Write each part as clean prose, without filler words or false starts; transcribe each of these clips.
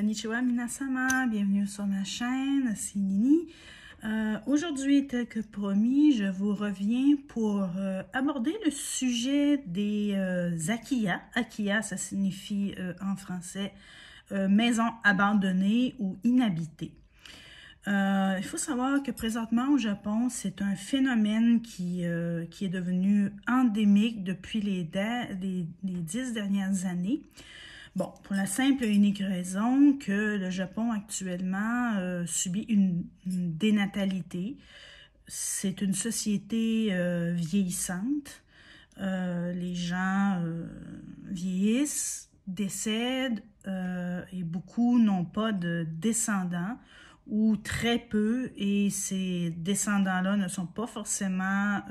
Konnichiwa Minasama, bienvenue sur ma chaîne, c'est Nini. Aujourd'hui, tel que promis, je vous reviens pour aborder le sujet des akiya. Akiya, ça signifie en français maison abandonnée ou inhabitée. Il faut savoir que présentement au Japon, c'est un phénomène qui est devenu endémique depuis les 10 dernières années. Bon, pour la simple et unique raison que le Japon actuellement subit une dénatalité. C'est une société vieillissante. Les gens vieillissent, décèdent et beaucoup n'ont pas de descendants ou très peu, et ces descendants-là ne sont pas forcément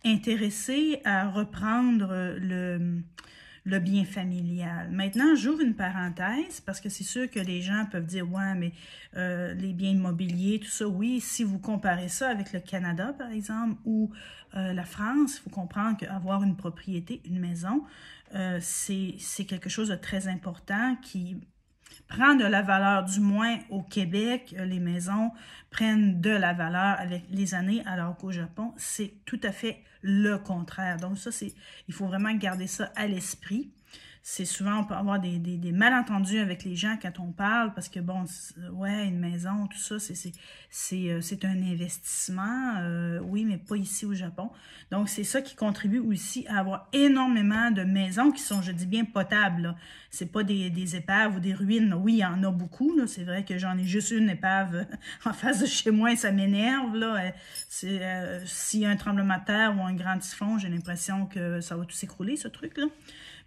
intéressés à reprendre le bien familial. Maintenant, j'ouvre une parenthèse parce que c'est sûr que les gens peuvent dire « Ouais, mais les biens immobiliers, tout ça, oui, si vous comparez ça avec le Canada, par exemple, ou la France, il faut comprendre qu'avoir une propriété, une maison, c'est quelque chose de très important qui prend de la valeur, du moins au Québec, les maisons prennent de la valeur avec les années, alors qu'au Japon, c'est tout à fait le contraire. Donc ça, il faut vraiment garder ça à l'esprit. C'est souvent, on peut avoir des malentendus avec les gens quand on parle, parce que bon, ouais, une maison, tout ça, c'est un investissement, oui, mais pas ici au Japon. Donc, c'est ça qui contribue aussi à avoir énormément de maisons qui sont, je dis bien, potables. C'est pas des épaves ou des ruines. Oui, il y en a beaucoup. C'est vrai que j'en ai juste une épave en face de chez moi et ça m'énerve. S'il y a un tremblement de terre ou un grand typhon, j'ai l'impression que ça va tout s'écrouler, ce truc-là.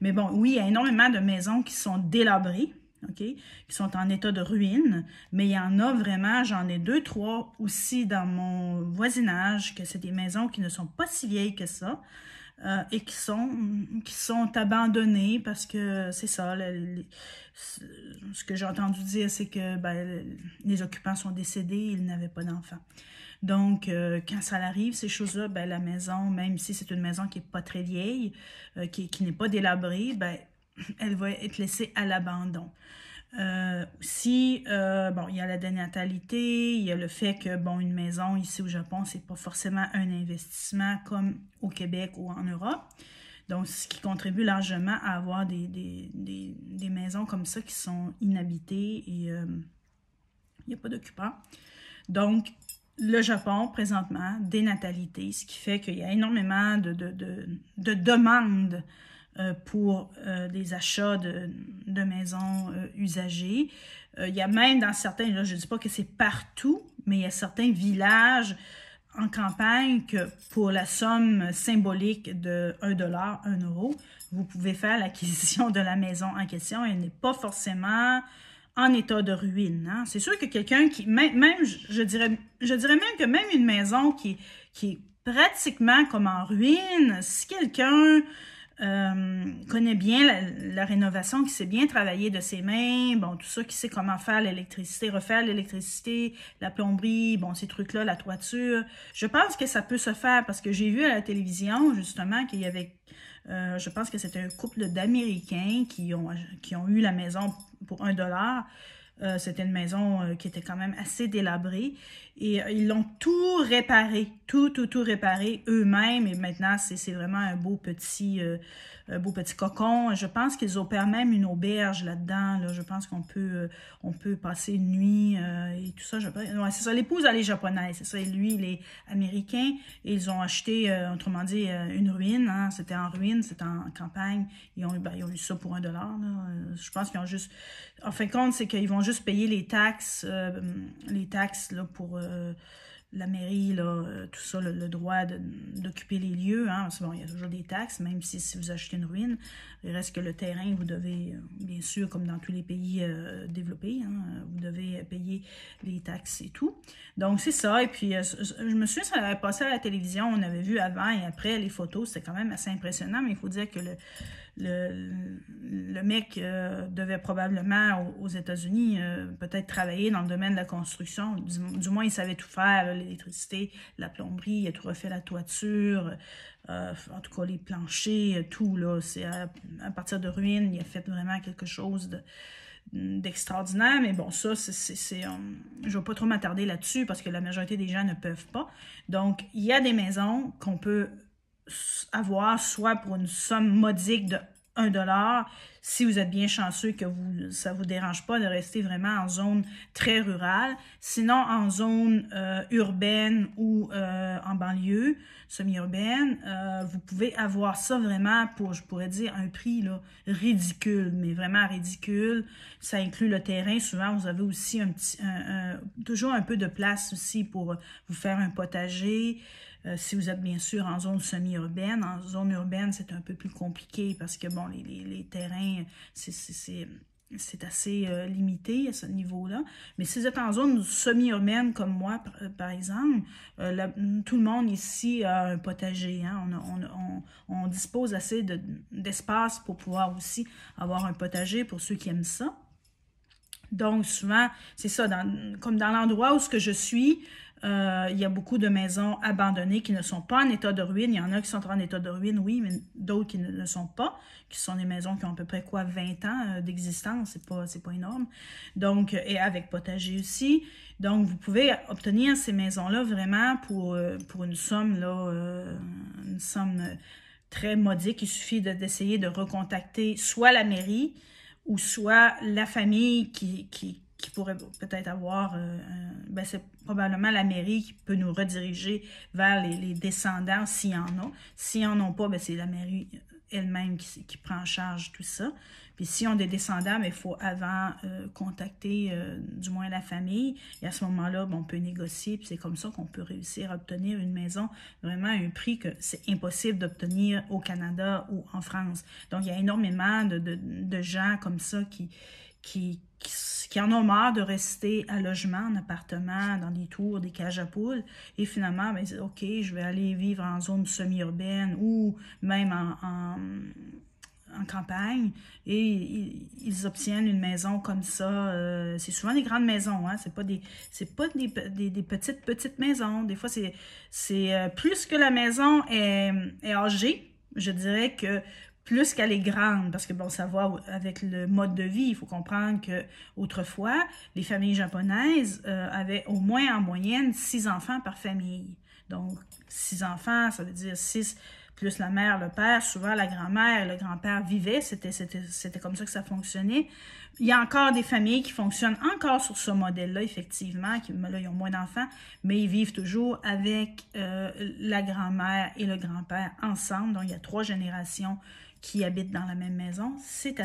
Mais bon, oui, il y a énormément de maisons qui sont délabrées, OK, qui sont en état de ruine, mais il y en a vraiment, j'en ai 2, 3 aussi dans mon voisinage, que c'est des maisons qui ne sont pas si vieilles que ça, et qui sont abandonnées parce que c'est ça, ce que j'ai entendu dire, c'est que les occupants sont décédés, ils n'avaient pas d'enfants. Donc, quand ça arrive, ces choses-là, la maison, même si c'est une maison qui n'est pas très vieille, qui n'est pas délabrée, elle va être laissée à l'abandon. Bon, il y a la dénatalité, il y a le fait que, bon, une maison ici au Japon, c'est pas forcément un investissement comme au Québec ou en Europe. Donc, ce qui contribue largement à avoir des maisons comme ça qui sont inhabitées et il n'y a pas d'occupants. Donc, le Japon, présentement, dénatalité, ce qui fait qu'il y a énormément de demandes pour des achats de maisons usagées. Il y a même dans certains, là, je ne dis pas que c'est partout, mais il y a certains villages en campagne que pour la somme symbolique de 1 $, 1 €, vous pouvez faire l'acquisition de la maison en question. Elle n'est pas forcément en état de ruine. Hein? C'est sûr que quelqu'un qui, je dirais même que même une maison qui est pratiquement comme en ruine, si quelqu'un connaît bien la rénovation, qui sait bien travailler de ses mains, bon, tout ça, qui sait comment faire l'électricité, refaire l'électricité, la plomberie, bon, ces trucs-là, la toiture, je pense que ça peut se faire parce que j'ai vu à la télévision, justement, qu'il y avait, je pense que c'était un couple d'Américains qui ont eu la maison pour 1 $. C'était une maison qui était quand même assez délabrée et ils l'ont tout réparé, tout réparé eux-mêmes et maintenant c'est vraiment un beau petit cocon. Je pense qu'ils opèrent même une auberge là-dedans. Je pense qu'on peut passer une nuit et tout ça. Ouais, c'est ça, l'épouse elle est japonaise, c'est ça, et lui il est américain et ils ont acheté, autrement dit, une ruine. Hein, c'était en ruine, c'était en campagne. Ils ont eu ça pour 1 $. Là. Je pense qu'ils ont juste... En fin de compte, c'est qu'ils vont juste payer les taxes là, pour la mairie, là, tout ça, le droit d'occuper les lieux. Hein, bon, il y a toujours des taxes, même si vous achetez une ruine. Il reste que le terrain, vous devez, bien sûr, comme dans tous les pays développés, hein, vous devez payer les taxes et tout. Donc, c'est ça. Et puis, je me souviens, ça avait passé à la télévision, on avait vu avant et après les photos, c'était quand même assez impressionnant, mais il faut dire que le mec devait probablement aux États-Unis peut-être travailler dans le domaine de la construction. Du moins, il savait tout faire, l'électricité, la plomberie, il a tout refait la toiture, en tout cas les planchers, tout. Là, c'est à partir de ruines, il a fait vraiment quelque chose d'extraordinaire, mais bon, ça, je ne vais pas trop m'attarder là-dessus parce que la majorité des gens ne peuvent pas. Donc, il y a des maisons qu'on peut avoir soit pour une somme modique de 1 $, si vous êtes bien chanceux que ça ne vous dérange pas de rester vraiment en zone très rurale. Sinon, en zone urbaine ou en banlieue, semi-urbaine, vous pouvez avoir ça vraiment pour, je pourrais dire, un prix là, ridicule, mais vraiment ridicule. Ça inclut le terrain. Souvent, vous avez aussi toujours un peu de place aussi pour vous faire un potager. Si vous êtes bien sûr en zone semi-urbaine. En zone urbaine, c'est un peu plus compliqué parce que, bon, les terrains, c'est assez limité à ce niveau-là. Mais si vous êtes en zone semi-urbaine comme moi, par exemple, tout le monde ici a un potager. Hein? On dispose assez d'espace pour pouvoir aussi avoir un potager pour ceux qui aiment ça. Donc, souvent, c'est ça, comme dans l'endroit où je suis, il y a beaucoup de maisons abandonnées qui ne sont pas en état de ruine. Il y en a qui sont en état de ruine, oui, mais d'autres qui ne le sont pas, qui sont des maisons qui ont à peu près, 20 ans d'existence. C'est pas énorme. Donc, et avec potager aussi. Donc, vous pouvez obtenir ces maisons-là vraiment pour une somme, là, une somme très modique. Il suffit d'essayer de recontacter soit la mairie, ou soit la famille qui pourrait peut-être avoir, c'est probablement la mairie qui peut nous rediriger vers les descendants s'il y en a. S'ils n'en ont pas, c'est la mairie elle-même qui prend en charge tout ça. Puis s'ils ont des descendants, il faut avant contacter du moins la famille. Et à ce moment-là, on peut négocier. Puis c'est comme ça qu'on peut réussir à obtenir une maison vraiment à un prix que c'est impossible d'obtenir au Canada ou en France. Donc, il y a énormément de gens comme ça qui en ont marre de rester à logement, en appartement, dans des tours, des cages à poules. Et finalement, OK, je vais aller vivre en zone semi-urbaine ou même en campagne, et ils obtiennent une maison comme ça. C'est souvent des grandes maisons, hein? C'est pas des petites maisons. Des fois, c'est plus que la maison est âgée, je dirais que plus qu'elle est grande, parce que bon, ça va avec le mode de vie. Il faut comprendre que autrefois, les familles japonaises avaient au moins en moyenne 6 enfants par famille. Donc, 6 enfants, ça veut dire 6 plus la mère, le père, souvent la grand-mère et le grand-père vivaient. C'était comme ça que ça fonctionnait. Il y a encore des familles qui fonctionnent encore sur ce modèle-là, effectivement, là, ils ont moins d'enfants, mais ils vivent toujours avec la grand-mère et le grand-père ensemble. Donc, il y a 3 générations qui habitent dans la même maison. C'est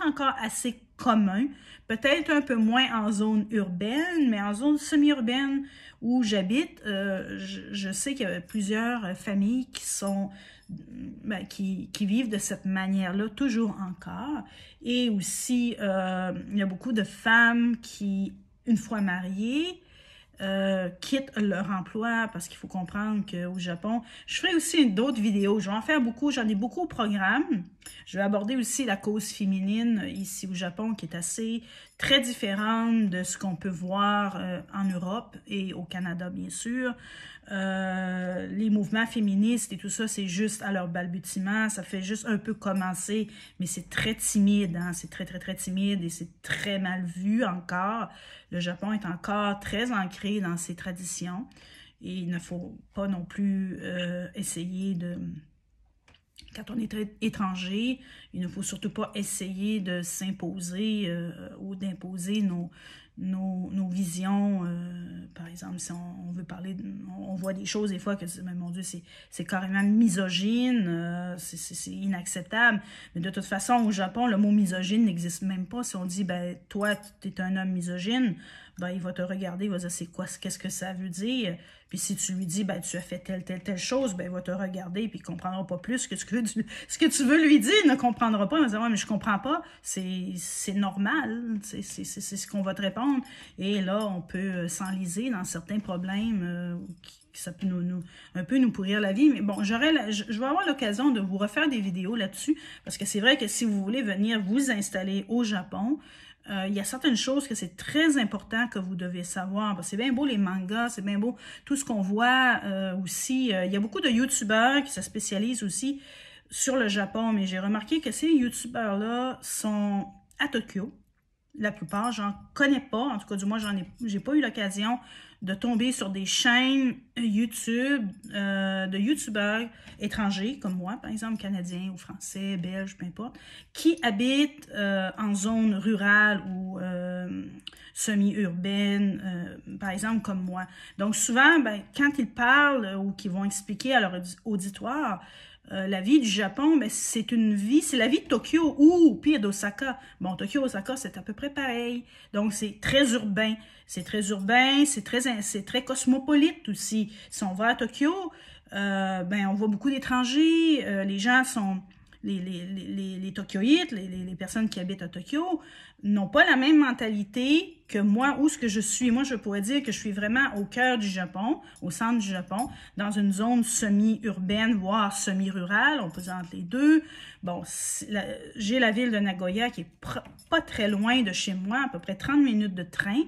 encore assez commun, peut-être un peu moins en zone urbaine, mais en zone semi-urbaine où j'habite, je sais qu'il y a plusieurs familles qui vivent de cette manière-là, toujours encore. Et aussi, il y a beaucoup de femmes qui, une fois mariées, quittent leur emploi parce qu'il faut comprendre qu'au Japon, je ferai aussi d'autres vidéos, je vais en faire beaucoup, j'en ai beaucoup au programme. Je vais aborder aussi la cause féminine ici au Japon qui est très différente de ce qu'on peut voir en Europe et au Canada bien sûr. Les mouvements féministes et tout ça, c'est juste à leur balbutiement, ça fait juste un peu commencer, mais c'est très timide, hein? C'est très timide et c'est très mal vu encore. Le Japon est encore très ancré dans ses traditions et il ne faut pas non plus essayer quand on est étranger, il ne faut surtout pas essayer de s'imposer ou d'imposer nos visions. Par exemple, si on veut parler, on voit des choses des fois que, mais mon Dieu, c'est carrément misogyne, c'est inacceptable. Mais de toute façon, au Japon, le mot misogyne n'existe même pas. Si on dit, toi, tu es un homme misogyne, il va te regarder, il va dire, qu'est-ce que ça veut dire? Puis si tu lui dis, tu as fait telle chose, il va te regarder, puis il ne comprendra pas plus que ce que tu veux lui dire, il ne comprendra pas. Il va dire, ouais, mais je comprends pas, c'est normal, c'est ce qu'on va te répondre. Et là, on peut s'enliser dans certains problèmes ça peut un peu nous pourrir la vie. Mais bon, je vais avoir l'occasion de vous refaire des vidéos là-dessus, parce que c'est vrai que si vous voulez venir vous installer au Japon, il y a certaines choses que c'est très important que vous devez savoir. C'est bien beau les mangas, c'est bien beau tout ce qu'on voit aussi. Il y a beaucoup de youtubeurs qui se spécialisent aussi sur le Japon, mais j'ai remarqué que ces youtubeurs-là sont à Tokyo. La plupart, j'en connais pas. En tout cas, du moins, j'ai pas eu l'occasion de tomber sur des chaînes YouTube de YouTubeurs étrangers, comme moi, par exemple, canadiens ou français, belges, peu importe, qui habitent en zone rurale ou semi-urbaine, par exemple, comme moi. Donc, souvent, ben, quand ils parlent ou qu'ils vont expliquer à leur auditoire, la vie du Japon, ben, c'est la vie de Tokyo ou pire d'Osaka. Bon, Tokyo, Osaka, c'est à peu près pareil. Donc, c'est très urbain. C'est très cosmopolite aussi. Si on va à Tokyo, ben, on voit beaucoup d'étrangers. Les gens sont, les Tokyoïtes, les personnes qui habitent à Tokyo, n'ont pas la même mentalité que moi, où ce que je suis. Moi, je pourrais dire que je suis vraiment au cœur du Japon, au centre du Japon, dans une zone semi-urbaine, voire semi-rurale, on peut dire entre les deux. Bon, j'ai la ville de Nagoya qui est pas très loin de chez moi, à peu près 30 minutes de train,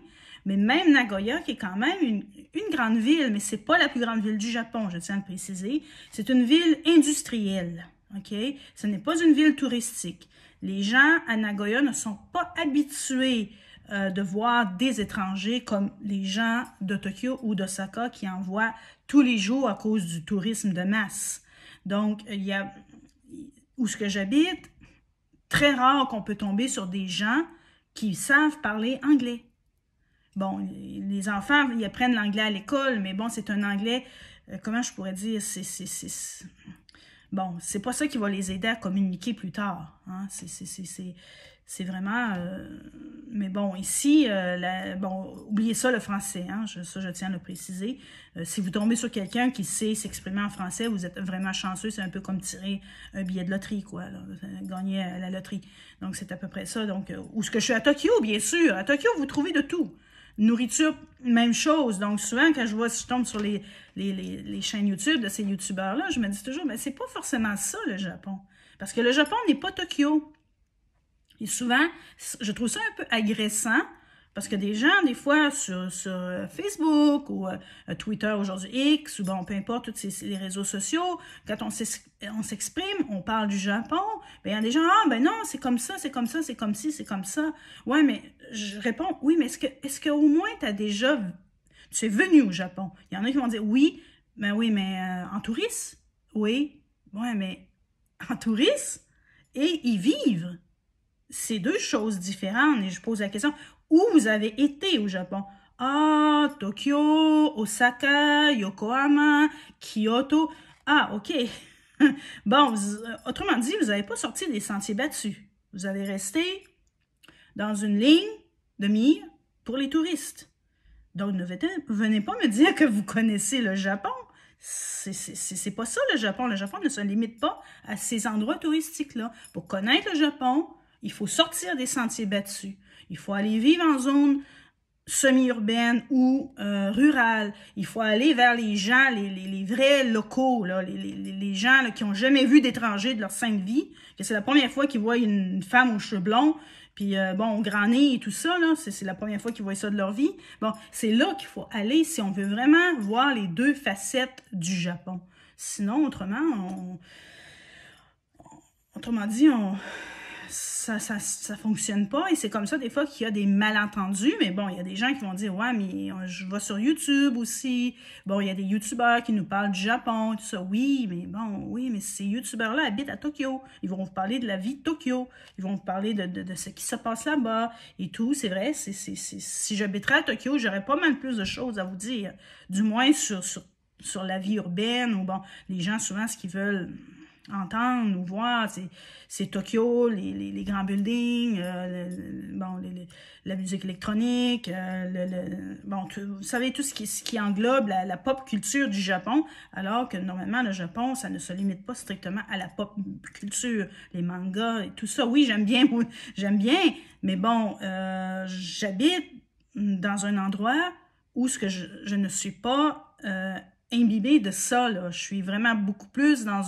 mais même Nagoya, qui est quand même une grande ville, mais c'est pas la plus grande ville du Japon, je tiens à le préciser, c'est une ville industrielle, OK? Ce n'est pas une ville touristique. Les gens à Nagoya ne sont pas habitués de voir des étrangers comme les gens de Tokyo ou d'Osaka qui en voient tous les jours à cause du tourisme de masse. Donc, il y a, où ce que j'habite, très rare qu'on peut tomber sur des gens qui savent parler anglais. Bon, les enfants, ils apprennent l'anglais à l'école, mais bon, c'est un anglais, comment je pourrais dire, bon, c'est pas ça qui va les aider à communiquer plus tard. Hein? C'est vraiment... mais bon, ici, bon, oubliez ça, le français. Hein? Ça, je tiens à le préciser. Si vous tombez sur quelqu'un qui sait s'exprimer en français, vous êtes vraiment chanceux. C'est un peu comme tirer un billet de loterie, quoi. Là, gagner à la loterie. Donc, c'est à peu près ça. Donc, où est-ce que je suis à Tokyo, bien sûr. À Tokyo, vous trouvez de tout. Nourriture, même chose. Donc, souvent, quand je tombe sur les chaînes YouTube de ces YouTubeurs-là, je me dis toujours, mais c'est pas forcément ça, le Japon. Parce que le Japon n'est pas Tokyo. Et souvent, je trouve ça un peu agressant, parce que des gens, des fois, sur Facebook ou Twitter, aujourd'hui X, ou bon, peu importe, tous les réseaux sociaux, quand on s'exprime, on parle du Japon, bien, il y a des gens, ah, ben non, c'est comme ça, c'est comme ça, c'est comme ci, c'est comme ça. Ouais, mais je réponds, oui, mais est-ce que au moins tu es venu au Japon? Il y en a qui vont dire, oui, mais en touriste? Oui, ouais, mais en touriste? Et y vivre? C'est deux choses différentes. Et je pose la question, où vous avez été au Japon? Ah, Tokyo, Osaka, Yokohama, Kyoto. Ah, OK. Bon, autrement dit, vous n'avez pas sorti des sentiers battus. Vous avez resté dans une ligne de mire pour les touristes. Donc, ne venez pas me dire que vous connaissez le Japon. C'est pas ça, le Japon. Le Japon ne se limite pas à ces endroits touristiques-là. Pour connaître le Japon, il faut sortir des sentiers battus. Il faut aller vivre en zone semi-urbaine ou rurale. Il faut aller vers les gens, les vrais locaux, là, les gens là, qui n'ont jamais vu d'étrangers de leur sainte vie, que c'est la première fois qu'ils voient une femme aux cheveux blonds, puis bon, au grand nez et tout ça, là, c'est la première fois qu'ils voient ça de leur vie. Bon, c'est là qu'il faut aller si on veut vraiment voir les deux facettes du Japon. Sinon, autrement dit, ça fonctionne pas et c'est comme ça des fois qu'il y a des malentendus, mais bon, il y a des gens qui vont dire, ouais, mais je vais sur YouTube aussi, bon, il y a des YouTubeurs qui nous parlent du Japon, tout ça, oui, mais ces YouTubeurs-là habitent à Tokyo, ils vont vous parler de la vie de Tokyo, ils vont vous parler de ce qui se passe là-bas et tout, c'est vrai, si j'habiterais à Tokyo, j'aurais pas mal plus de choses à vous dire, du moins sur la vie urbaine, ou bon, les gens, souvent, ce qu'ils veulent entendre ou voir, c'est Tokyo, les grands buildings, bon, la musique électronique, bon, vous savez, tout ce qui englobe la pop culture du Japon, alors que normalement, le Japon, ça ne se limite pas strictement à la pop culture, les mangas et tout ça. Oui, j'aime bien, mais bon, j'habite dans un endroit où ce que je ne suis pas imbibée de ça, là. Je suis vraiment beaucoup plus dans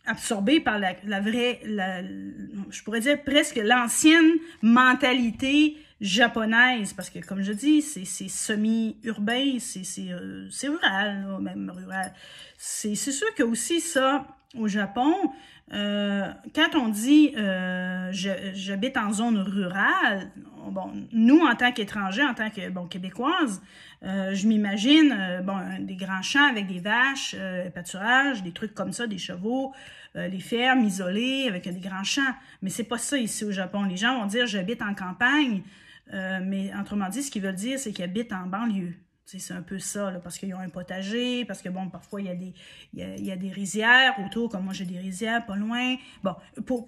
absorbée par je pourrais dire presque l'ancienne mentalité japonaise, parce que comme je dis, c'est semi-urbain, c'est rural, là, même rural. C'est sûr que aussi ça, au Japon, quand on dit j'habite en zone rurale, bon, nous, en tant qu'étrangers, en tant que Québécoise, je m'imagine des grands champs avec des vaches, pâturage, des trucs comme ça, des chevaux, les fermes isolées avec des grands champs. Mais c'est pas ça ici au Japon. Les gens vont dire j'habite en campagne, mais autrement dit, ce qu'ils veulent dire, c'est qu'ils habitent en banlieue. C'est un peu ça, là, parce qu'ils ont un potager, parce que, bon, parfois, il y a des rizières autour, comme moi, j'ai des rizières pas loin. Bon,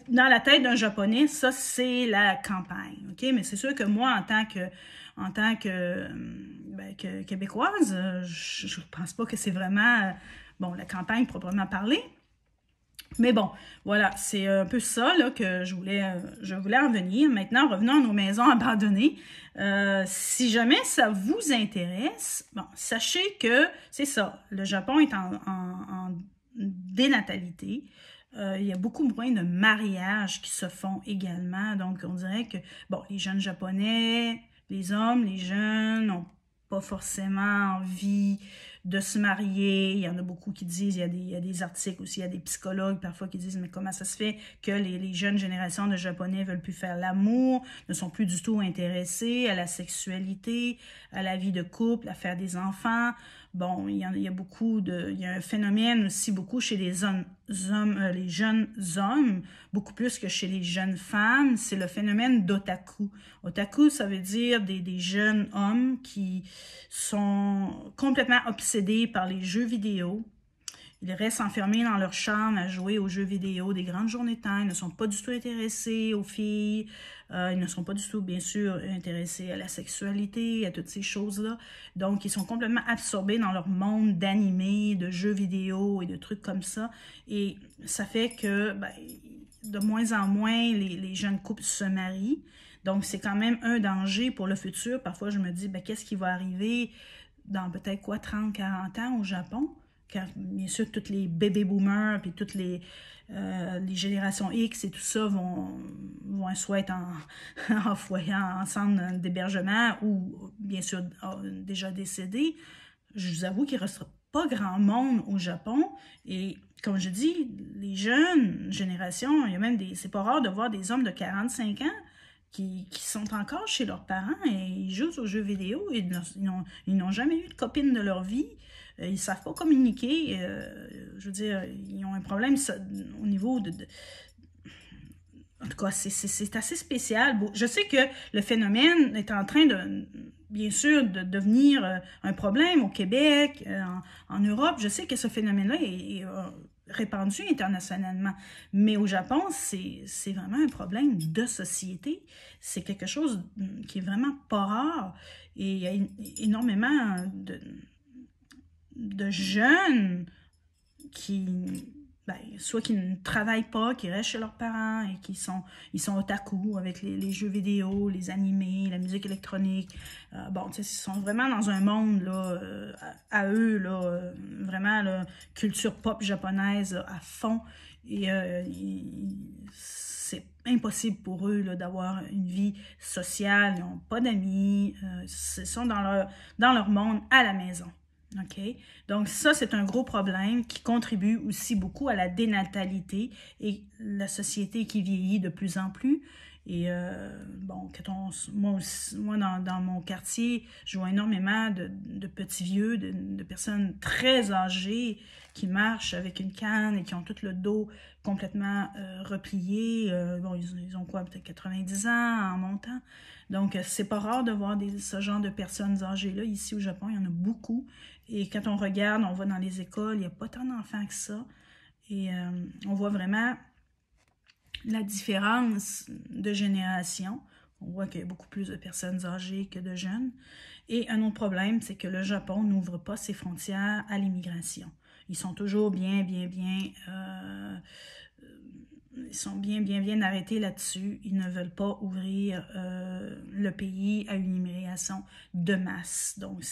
dans la tête d'un Japonais, ça, c'est la campagne, OK? Mais c'est sûr que moi, en tant que Québécoise, je pense pas que c'est vraiment, la campagne proprement parler. Mais bon, voilà, c'est un peu ça là, que je voulais en venir. Maintenant, revenons à nos maisons abandonnées. Si jamais ça vous intéresse, bon, sachez que c'est ça, le Japon est en dénatalité. Il y a beaucoup moins de mariages qui se font également. Donc, on dirait que, bon, les jeunes Japonais, les hommes, les jeunes n'ont pas forcément envie de se marier. Il y en a beaucoup qui disent, il y a des articles aussi, il y a des psychologues parfois qui disent, mais comment ça se fait que les jeunes générations de Japonais veulent plus faire l'amour, ne sont plus du tout intéressés à la sexualité, à la vie de couple, à faire des enfants. Bon, il y a un phénomène aussi beaucoup chez les jeunes hommes, beaucoup plus que chez les jeunes femmes, c'est le phénomène d'otaku. Otaku, ça veut dire des jeunes hommes qui sont complètement obsédés par les jeux vidéo. Ils restent enfermés dans leur chambre à jouer aux jeux vidéo des grandes journées de temps. Ils ne sont pas du tout intéressés aux filles. Ils ne sont pas du tout, bien sûr, intéressés à la sexualité, à toutes ces choses-là. Donc, ils sont complètement absorbés dans leur monde d'animés, de jeux vidéo et de trucs comme ça. Et ça fait que, de moins en moins, les jeunes couples se marient. Donc, c'est quand même un danger pour le futur. Parfois, je me dis, qu'est-ce qui va arriver dans peut-être 30, 40 ans au Japon? Car, bien sûr, tous les baby boomers, puis toutes les générations X et tout ça vont soit être en foyer, en centre d'hébergement ou, bien sûr, déjà décédés. Je vous avoue qu'il ne restera pas grand monde au Japon. Et comme je dis, les jeunes générations, il y a même c'est pas rare de voir des hommes de 45 ans qui sont encore chez leurs parents et ils jouent aux jeux vidéo. Ils n'ont jamais eu de copine de leur vie. Ils ne savent pas communiquer. Je veux dire, ils ont un problème au niveau En tout cas, c'est assez spécial. Je sais que le phénomène est en train bien sûr, de devenir un problème au Québec, en Europe. Je sais que ce phénomène-là est répandu internationalement. Mais au Japon, c'est vraiment un problème de société. C'est quelque chose qui est vraiment pas rare. Et il y a énormément de jeunes qui, soit qui ne travaillent pas, qui restent chez leurs parents et ils sont otaku avec les jeux vidéo, les animés, la musique électronique. Ils sont vraiment dans un monde là, à eux, là, vraiment là, culture pop japonaise là, à fond. Et c'est impossible pour eux d'avoir une vie sociale, ils n'ont pas d'amis, ils sont dans leur monde à la maison. OK? Donc, ça, c'est un gros problème qui contribue aussi beaucoup à la dénatalité et la société qui vieillit de plus en plus. Et moi dans mon quartier, je vois énormément de petits vieux, de personnes très âgées qui marchent avec une canne et qui ont tout le dos complètement replié. Ils ont quoi, peut-être 90 ans en montant. Donc, c'est pas rare de voir ce genre de personnes âgées-là. Ici au Japon, il y en a beaucoup. Et quand on regarde, on va dans les écoles, il n'y a pas tant d'enfants que ça. Et on voit vraiment la différence de génération. On voit qu'il y a beaucoup plus de personnes âgées que de jeunes. Et un autre problème, c'est que le Japon n'ouvre pas ses frontières à l'immigration. Ils sont toujours ils sont bien arrêtés là-dessus. Ils ne veulent pas ouvrir le pays à une immigration de masse. Donc,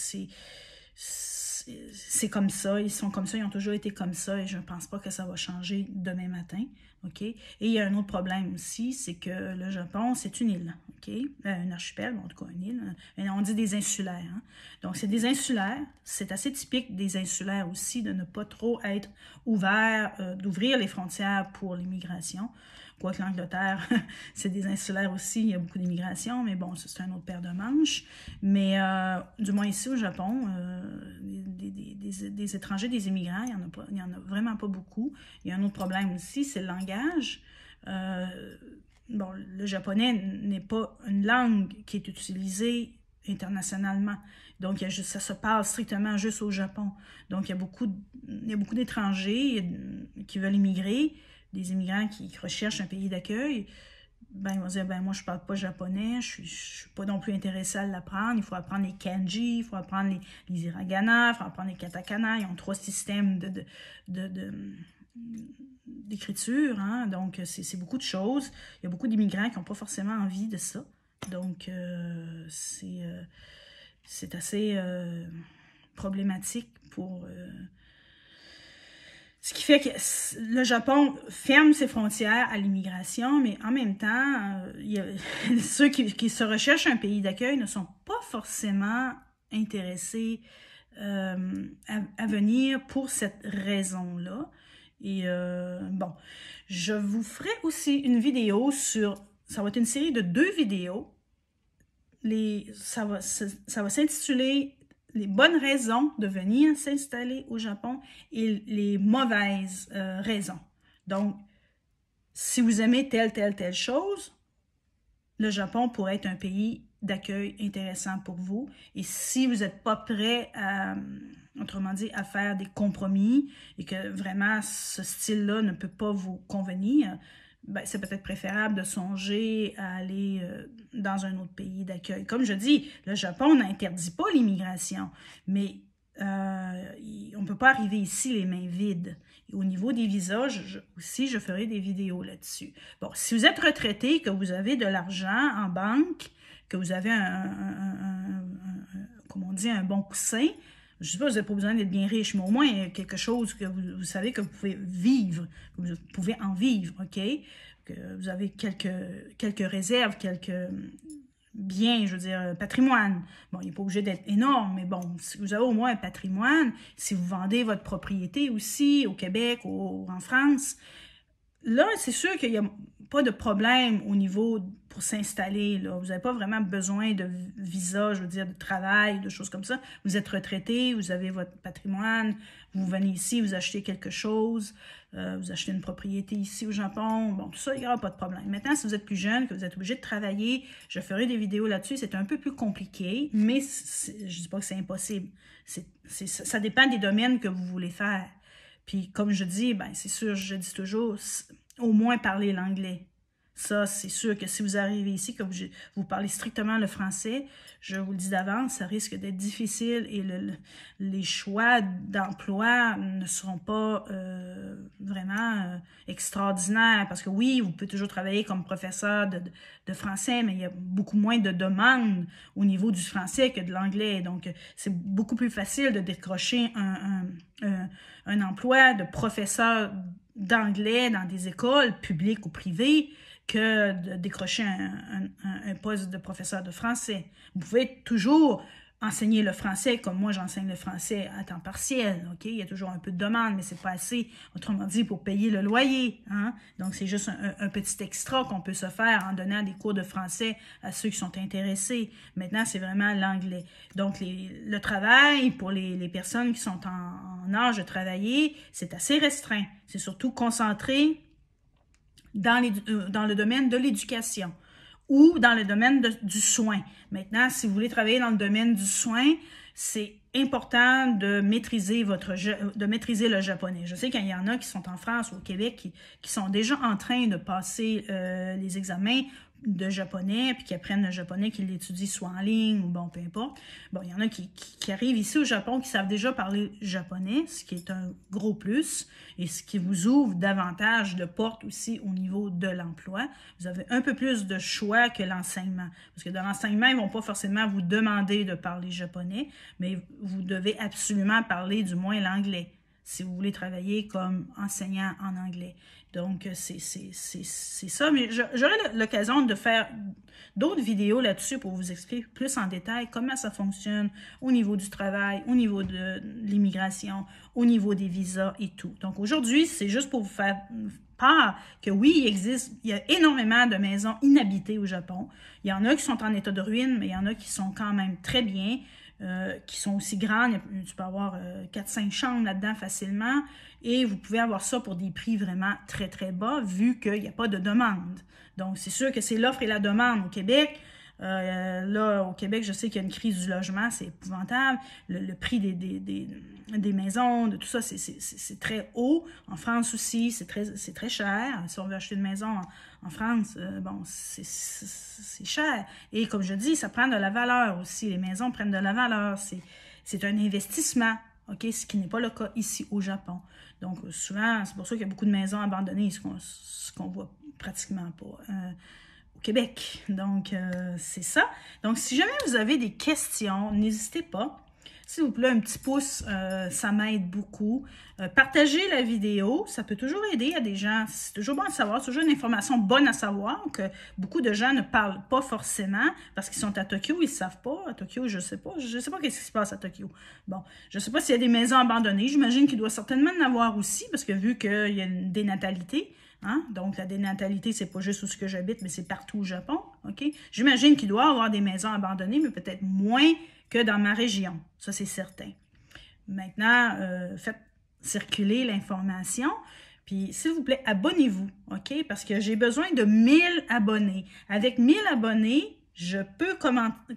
c'est comme ça, ils sont comme ça, ils ont toujours été comme ça et je ne pense pas que ça va changer demain matin, OK? Et il y a un autre problème aussi, c'est que le Japon, c'est une île, OK? Un archipel, bon, en tout cas une île, on dit des insulaires, hein? Donc c'est des insulaires, c'est assez typique des insulaires aussi de ne pas trop être ouvert, d'ouvrir les frontières pour l'immigration. Quoique l'Angleterre, c'est des insulaires aussi, il y a beaucoup d'immigration, mais bon, c'est un autre paire de manches. Mais du moins ici au Japon, des étrangers, des immigrants, il y en a vraiment pas beaucoup. Il y a un autre problème aussi, c'est le langage. Bon, le japonais n'est pas une langue qui est utilisée internationalement. Donc, ça se parle strictement juste au Japon. Donc, il y a beaucoup d'étrangers qui veulent immigrer, des immigrants qui recherchent un pays d'accueil. Ben, ils vont dire, ben, moi, je ne parle pas japonais, je suis pas non plus intéressé à l'apprendre. Il faut apprendre les kanji, il faut apprendre les hiragana, il faut apprendre les katakana. Ils ont 3 systèmes d'écriture, hein? Donc c'est beaucoup de choses. Il y a beaucoup d'immigrants qui n'ont pas forcément envie de ça. Donc, c'est assez problématique pour... ce qui fait que le Japon ferme ses frontières à l'immigration, mais en même temps, ceux qui se recherchent un pays d'accueil ne sont pas forcément intéressés à venir pour cette raison-là. Et bon, je vous ferai aussi une vidéo ça va être une série de 2 vidéos. Ça va s'intituler « Les bonnes raisons de venir s'installer au Japon et les mauvaises raisons ». Donc, si vous aimez telle chose, le Japon pourrait être un pays d'accueil intéressant pour vous. Et si vous n'êtes pas prêt autrement dit, à faire des compromis et que vraiment ce style-là ne peut pas vous convenir, ben, c'est peut-être préférable de songer à aller dans un autre pays d'accueil. Comme je dis, le Japon n'interdit pas l'immigration, mais on ne peut pas arriver ici les mains vides. Et au niveau des visas, je ferai des vidéos là-dessus. Bon, si vous êtes retraité, que vous avez de l'argent en banque, que vous avez comme on dit, un bon coussin, je ne sais pas, vous n'avez pas besoin d'être bien riche, mais au moins quelque chose que vous savez que vous pouvez vivre, que vous pouvez en vivre, OK? Que vous avez quelques réserves, quelques biens, je veux dire, patrimoine. Bon, il n'est pas obligé d'être énorme, mais bon, si vous avez au moins un patrimoine, si vous vendez votre propriété aussi au Québec ou en France, là, c'est sûr qu'il n'y a pas de problème au niveau pour s'installer. Vous n'avez pas vraiment besoin de visa, je veux dire, de travail, de choses comme ça. Vous êtes retraité, vous avez votre patrimoine, vous venez ici, vous achetez quelque chose, vous achetez une propriété ici au Japon. Bon, tout ça, il n'y aura pas de problème. Maintenant, si vous êtes plus jeune, que vous êtes obligé de travailler, je ferai des vidéos là-dessus. C'est un peu plus compliqué, mais je ne dis pas que c'est impossible. Ça dépend des domaines que vous voulez faire. Puis, comme je dis, ben c'est sûr, je dis toujours, au moins parler l'anglais. Ça, c'est sûr que si vous arrivez ici, que vous parlez strictement le français, je vous le dis d'avance, ça risque d'être difficile et les choix d'emploi ne seront pas vraiment extraordinaires. Parce que oui, vous pouvez toujours travailler comme professeur de français, mais il y a beaucoup moins de demandes au niveau du français que de l'anglais. Donc, c'est beaucoup plus facile de décrocher un emploi de professeur d'anglais dans des écoles publiques ou privées que de décrocher un poste de professeur de français. Vous pouvez toujours enseigner le français comme moi j'enseigne le français à temps partiel, OK? Il y a toujours un peu de demande, mais c'est pas assez, autrement dit, pour payer le loyer, hein? Donc, c'est juste un petit extra qu'on peut se faire en donnant des cours de français à ceux qui sont intéressés. Maintenant, c'est vraiment l'anglais. Donc, le travail pour les personnes qui sont en âge de travailler, c'est assez restreint. C'est surtout concentré dans le domaine de l'éducation ou dans le domaine du soin. Maintenant, si vous voulez travailler dans le domaine du soin, c'est important de maîtriser le japonais. Je sais qu'il y en a qui sont en France ou au Québec qui sont déjà en train de passer les examens de japonais, puis qui apprennent le japonais, qui l'étudient soit en ligne, ou bon, peu importe. Bon, il y en a qui arrivent ici au Japon, qui savent déjà parler japonais, ce qui est un gros plus, et ce qui vous ouvre davantage de portes aussi au niveau de l'emploi. Vous avez un peu plus de choix que l'enseignement. Parce que dans l'enseignement, ils ne vont pas forcément vous demander de parler japonais, mais vous devez absolument parler du moins l'anglais, si vous voulez travailler comme enseignant en anglais. Donc, c'est ça. Mais j'aurai l'occasion de faire d'autres vidéos là-dessus pour vous expliquer plus en détail comment ça fonctionne au niveau du travail, au niveau de l'immigration, au niveau des visas et tout. Donc, aujourd'hui, c'est juste pour vous faire part que oui, il y a énormément de maisons inhabitées au Japon. Il y en a qui sont en état de ruine, mais il y en a qui sont quand même très bien. Qui sont aussi grandes. Tu peux avoir 4-5 chambres là-dedans facilement et vous pouvez avoir ça pour des prix vraiment très, très bas vu qu'il n'y a pas de demande. Donc, c'est sûr que c'est l'offre et la demande au Québec. Là, au Québec, je sais qu'il y a une crise du logement, c'est épouvantable. Le prix des maisons, de tout ça, c'est très haut. En France aussi, c'est très cher. Si on veut acheter une maison en France, bon, c'est cher. Et comme je dis, ça prend de la valeur aussi. Les maisons prennent de la valeur. C'est un investissement, OK? Ce qui n'est pas le cas ici au Japon. Donc, souvent, c'est pour ça qu'il y a beaucoup de maisons abandonnées, ce qu'on voit pratiquement pas. Québec. Donc, c'est ça. Donc, si jamais vous avez des questions, n'hésitez pas. S'il vous plaît, un petit pouce, ça m'aide beaucoup. Partagez la vidéo, ça peut toujours aider à des gens. C'est toujours bon à savoir, c'est toujours une information bonne à savoir que beaucoup de gens ne parlent pas forcément parce qu'ils sont à Tokyo, ils ne savent pas. À Tokyo, je ne sais pas qu'est-ce qui se passe à Tokyo. Bon, je ne sais pas s'il y a des maisons abandonnées. J'imagine qu'il doit certainement en avoir aussi parce que vu qu'il y a une dénatalité, hein? Donc, la dénatalité, c'est pas juste où ce que j'habite, mais c'est partout au Japon, OK? J'imagine qu'il doit y avoir des maisons abandonnées, mais peut-être moins que dans ma région. Ça, c'est certain. Maintenant, faites circuler l'information. Puis, s'il vous plaît, abonnez-vous, OK? Parce que j'ai besoin de 1000 abonnés. Avec 1000 abonnés, je peux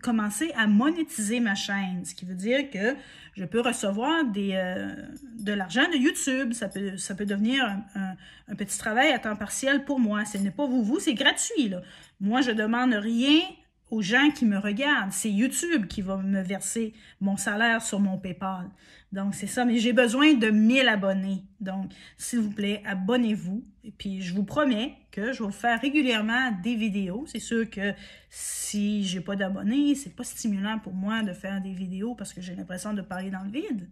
commencer à monétiser ma chaîne, ce qui veut dire que je peux recevoir de l'argent de YouTube. Ça peut devenir un petit travail à temps partiel pour moi. Ce n'est pas vous, c'est gratuit, là. Moi, je ne demande rien aux gens qui me regardent. C'est YouTube qui va me verser mon salaire sur mon PayPal. Donc, c'est ça. Mais j'ai besoin de 1000 abonnés. Donc, s'il vous plaît, abonnez-vous. Et puis, je vous promets que je vais vous faire régulièrement des vidéos. C'est sûr que si j'ai pas d'abonnés, c'est pas stimulant pour moi de faire des vidéos parce que j'ai l'impression de parler dans le vide.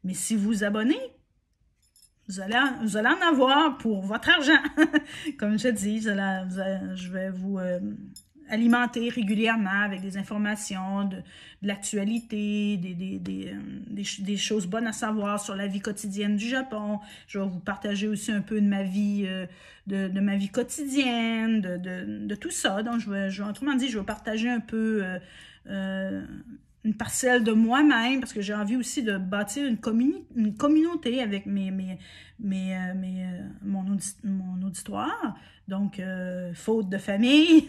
Mais si vous vous abonnez, vous allez en avoir pour votre argent. Comme je dis, je vais vous alimenter régulièrement avec des informations de l'actualité, des choses bonnes à savoir sur la vie quotidienne du Japon. Je vais vous partager aussi un peu de ma vie, de ma vie quotidienne, de tout ça. Donc, autrement dit, je vais partager un peu une parcelle de moi-même parce que j'ai envie aussi de bâtir une communauté avec mon auditoire. Donc, faute de famille,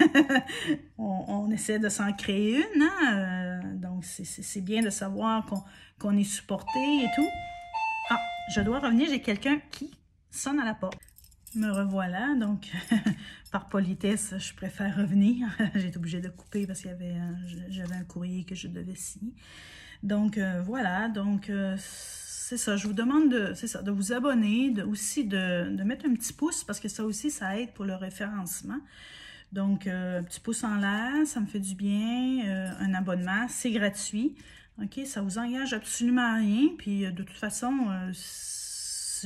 on essaie de s'en créer une. Hein? Donc, c'est bien de savoir qu'on est supporté et tout. Ah, je dois revenir, j'ai quelqu'un qui sonne à la porte. Me revoilà, donc par politesse, je préfère revenir. J'ai été obligée de couper parce qu'il y avait j'avais un courrier que je devais signer. Donc voilà, donc c'est ça, je vous demande de vous abonner, aussi de mettre un petit pouce parce que ça aussi, ça aide pour le référencement. Donc un petit pouce en l'air, ça me fait du bien, un abonnement, c'est gratuit. OK, ça vous engage absolument à rien, puis de toute façon,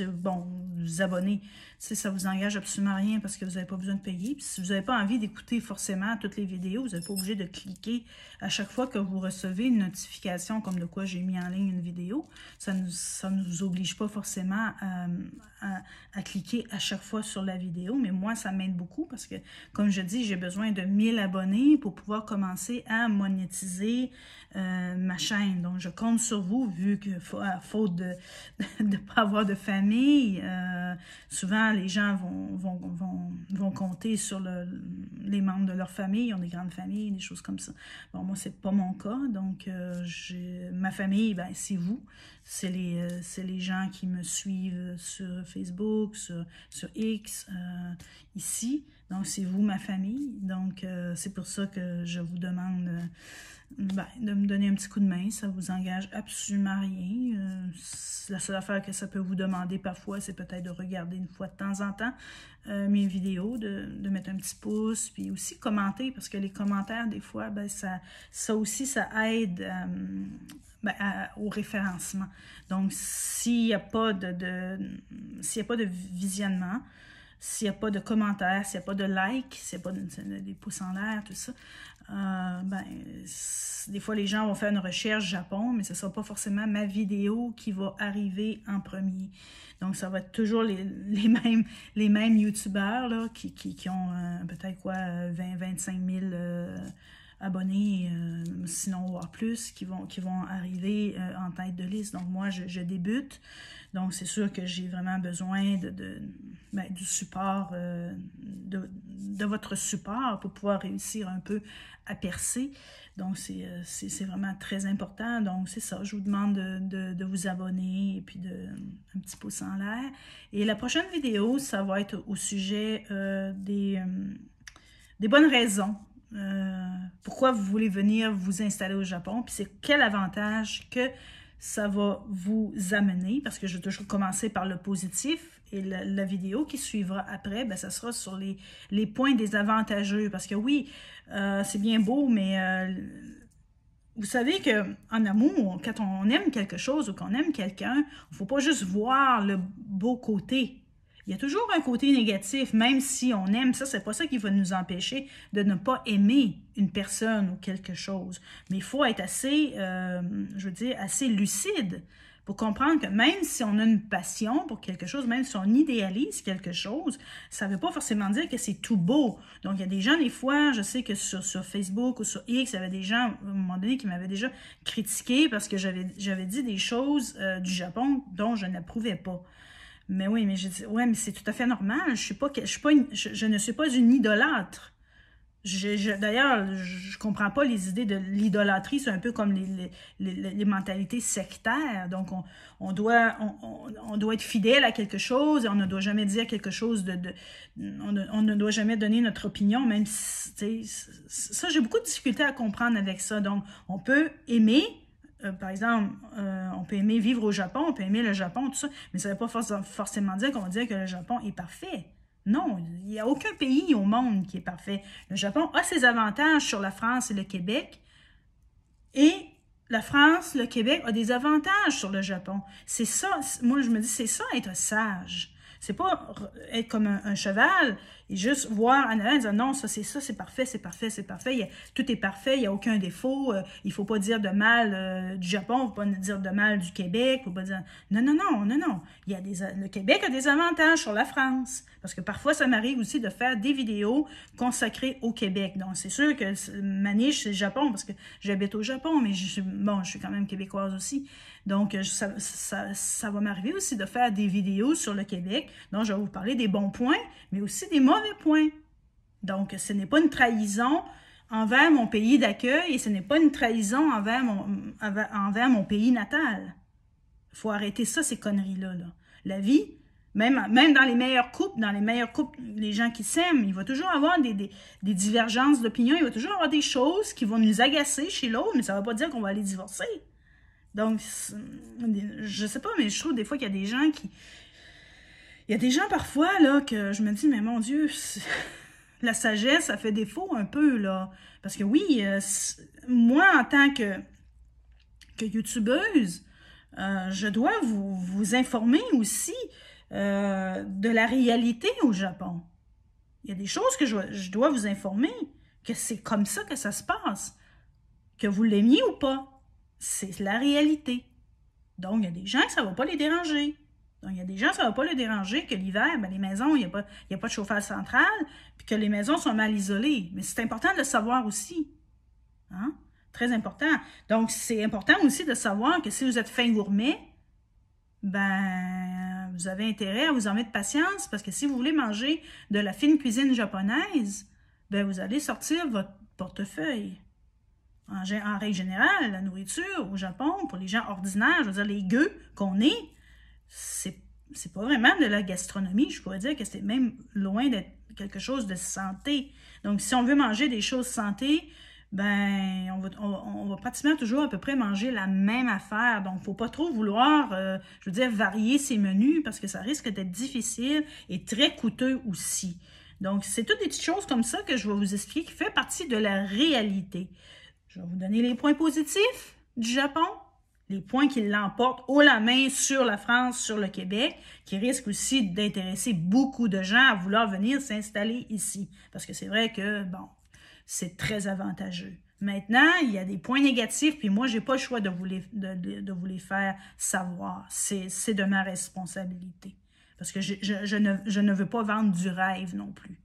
bon, vous abonner, ça vous engage absolument rien parce que vous n'avez pas besoin de payer. Puis si vous n'avez pas envie d'écouter forcément toutes les vidéos, vous n'êtes pas obligé de cliquer à chaque fois que vous recevez une notification comme de quoi j'ai mis en ligne une vidéo. Ça ne vous oblige pas forcément à cliquer à chaque fois sur la vidéo, mais moi, ça m'aide beaucoup parce que, comme je dis, j'ai besoin de 1000 abonnés pour pouvoir commencer à monétiser ma chaîne. Donc, je compte sur vous, vu que, à faute de ne pas avoir de famille, souvent, les gens vont compter sur les membres de leur famille, ils ont des grandes familles, des choses comme ça. Bon, moi, c'est pas mon cas, donc ma famille, ben, c'est vous. c'est les gens qui me suivent sur Facebook, sur X, ici. Donc, c'est vous, ma famille. Donc, c'est pour ça que je vous demande de me donner un petit coup de main. Ça ne vous engage absolument rien. La seule affaire que ça peut vous demander parfois, c'est peut-être de regarder une fois de temps en temps mes vidéos, de mettre un petit pouce, puis aussi commenter, parce que les commentaires, des fois, ben, ça aussi, ça aide au référencement. Donc, s'il n'y a pas s'il n'y a pas de visionnement, s'il n'y a pas de commentaires, s'il n'y a pas de like, s'il n'y a pas des pouces en l'air, tout ça, des fois les gens vont faire une recherche Japon, mais ce ne sera pas forcément ma vidéo qui va arriver en premier. Donc, ça va être toujours les mêmes youtubeurs là, qui ont peut-être quoi, 20-25 000 abonnés, sinon voire plus, qui vont arriver en tête de liste. Donc, moi, je débute. Donc, c'est sûr que j'ai vraiment besoin du support, de votre support pour pouvoir réussir un peu à percer. Donc, c'est vraiment très important. Donc, c'est ça. Je vous demande de vous abonner et puis un petit pouce en l'air. Et la prochaine vidéo, ça va être au sujet des bonnes raisons. Pourquoi vous voulez venir vous installer au Japon, puis c'est quel avantage que ça va vous amener, parce que je vais toujours commencer par le positif, et la vidéo qui suivra après, ben, ça sera sur les points désavantageux, parce que oui, c'est bien beau, mais vous savez qu'en amour, quand on aime quelque chose ou qu'on aime quelqu'un, il ne faut pas juste voir le beau côté. Il y a toujours un côté négatif, même si on aime ça, c'est pas ça qui va nous empêcher de ne pas aimer une personne ou quelque chose. Mais il faut être assez, je veux dire, assez lucide pour comprendre que même si on a une passion pour quelque chose, même si on idéalise quelque chose, ça ne veut pas forcément dire que c'est tout beau. Donc, il y a des gens, des fois, je sais que sur Facebook ou sur X, il y avait des gens, à un moment donné, qui m'avaient déjà critiqué parce que j'avais dit des choses du Japon dont je n'approuvais pas. Mais oui, mais j'ai dit, ouais, mais c'est tout à fait normal. Je ne suis pas une idolâtre. D'ailleurs, je comprends pas les idées de l'idolâtrie. C'est un peu comme les mentalités sectaires. Donc, on doit être fidèle à quelque chose et on ne doit jamais dire quelque chose on ne doit jamais donner notre opinion, même si, ça, j'ai beaucoup de difficultés à comprendre avec ça. Donc, on peut aimer. Par exemple, on peut aimer vivre au Japon, on peut aimer le Japon, tout ça, mais ça ne veut pas forcément dire qu'on va dire que le Japon est parfait. Non, il n'y a aucun pays au monde qui est parfait. Le Japon a ses avantages sur la France et le Québec, et la France, le Québec a des avantages sur le Japon. C'est ça, moi je me dis, c'est ça être sage. C'est pas être comme un cheval et juste voir en allant et dire non, ça, c'est parfait, c'est parfait, c'est parfait. Tout est parfait, il n'y a aucun défaut. Il ne faut pas dire de mal du Japon, il ne faut pas dire de mal du Québec. Il ne faut pas dire. Non, non, non, non, non. Le Québec a des avantages sur la France. Parce que parfois, ça m'arrive aussi de faire des vidéos consacrées au Québec. Donc, c'est sûr que ma niche, c'est le Japon, parce que j'habite au Japon, mais je suis quand même québécoise aussi. Donc, ça va m'arriver aussi de faire des vidéos sur le Québec. Donc, je vais vous parler des bons points, mais aussi des mauvais points. Donc, ce n'est pas une trahison envers mon pays d'accueil et ce n'est pas une trahison envers mon pays natal. Il faut arrêter ça, ces conneries-là. La vie, même dans les meilleurs couples, les gens qui s'aiment, il va toujours avoir des divergences d'opinion, il va toujours avoir des choses qui vont nous agacer chez l'autre, mais ça ne va pas dire qu'on va aller divorcer. Donc, je sais pas, mais je trouve des fois qu'il y a des gens qui... Il y a des gens parfois, là, que je me dis, mais mon Dieu, la sagesse, ça fait défaut un peu, là. Parce que oui, moi, en tant que youtubeuse, je dois vous informer aussi de la réalité au Japon. Il y a des choses que je dois vous informer, que c'est comme ça que ça se passe. Que vous l'aimiez ou pas. C'est la réalité. Donc, il y a des gens que ça ne va pas les déranger. Donc, il y a des gens que ça ne va pas les déranger que l'hiver, ben, les maisons, il n'y a pas de chauffage central, puis que les maisons sont mal isolées. Mais c'est important de le savoir aussi. Hein? Très important. Donc, c'est important aussi de savoir que si vous êtes fin gourmet, ben, vous avez intérêt à vous en mettre patience, parce que si vous voulez manger de la fine cuisine japonaise, ben, vous allez sortir votre portefeuille. en règle générale, la nourriture au Japon, pour les gens ordinaires, je veux dire, les gueux qu'on est, c'est pas vraiment de la gastronomie. Je pourrais dire que c'est même loin d'être quelque chose de santé. Donc, si on veut manger des choses santé, ben, on va pratiquement toujours à peu près manger la même affaire. Donc, il ne faut pas trop vouloir, je veux dire, varier ses menus parce que ça risque d'être difficile et très coûteux aussi. Donc, c'est toutes des petites choses comme ça que je vais vous expliquer qui fait partie de la réalité. Je vais vous donner les points positifs du Japon, les points qui l'emportent haut la main sur la France, sur le Québec, qui risquent aussi d'intéresser beaucoup de gens à vouloir venir s'installer ici. Parce que c'est vrai que, bon, c'est très avantageux. Maintenant, il y a des points négatifs, puis moi, je n'ai pas le choix de vous les faire savoir. C'est de ma responsabilité. Parce que je ne veux pas vendre du rêve non plus.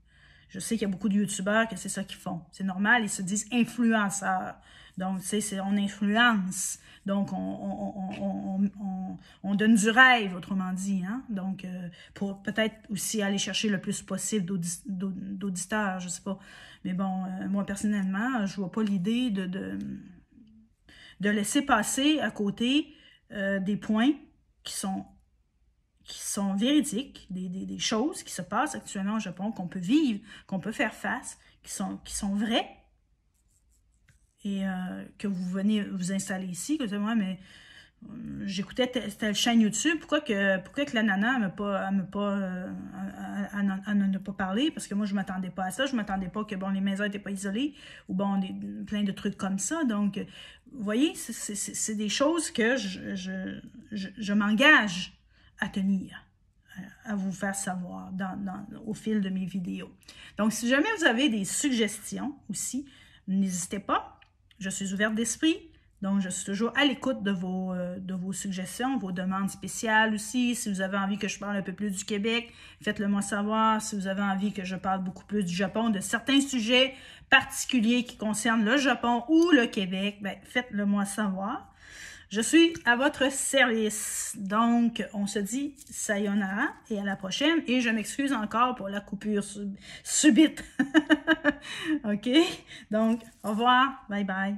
Je sais qu'il y a beaucoup de youtubeurs que c'est ça qu'ils font. C'est normal, ils se disent influenceurs. Donc, on influence. Donc, on donne du rêve, autrement dit. Hein? Donc, pour peut-être aussi aller chercher le plus possible d'auditeurs, je ne sais pas. Mais bon, moi, personnellement, je ne vois pas l'idée de laisser passer à côté des points qui sont véridiques, des choses qui se passent actuellement au Japon, qu'on peut vivre, qu'on peut faire face, qui sont vraies, et que vous venez vous installer ici, que vous dites, ouais, mais j'écoutais telle chaîne YouTube, pourquoi que la nana n'a pas parlé, parce que moi, je ne m'attendais pas à ça, je ne m'attendais pas que, bon, les maisons n'étaient pas isolées, ou bon, plein de trucs comme ça, donc, vous voyez, c'est des choses que je m'engage à tenir, à vous faire savoir au fil de mes vidéos. Donc, si jamais vous avez des suggestions aussi, n'hésitez pas. Je suis ouverte d'esprit, donc je suis toujours à l'écoute de vos suggestions, vos demandes spéciales aussi. Si vous avez envie que je parle un peu plus du Québec, faites-le moi savoir. Si vous avez envie que je parle beaucoup plus du Japon, de certains sujets particuliers qui concernent le Japon ou le Québec, ben, faites-le moi savoir. Je suis à votre service. Donc, on se dit sayonara et à la prochaine. Et je m'excuse encore pour la coupure subite. OK? Donc, au revoir. Bye bye.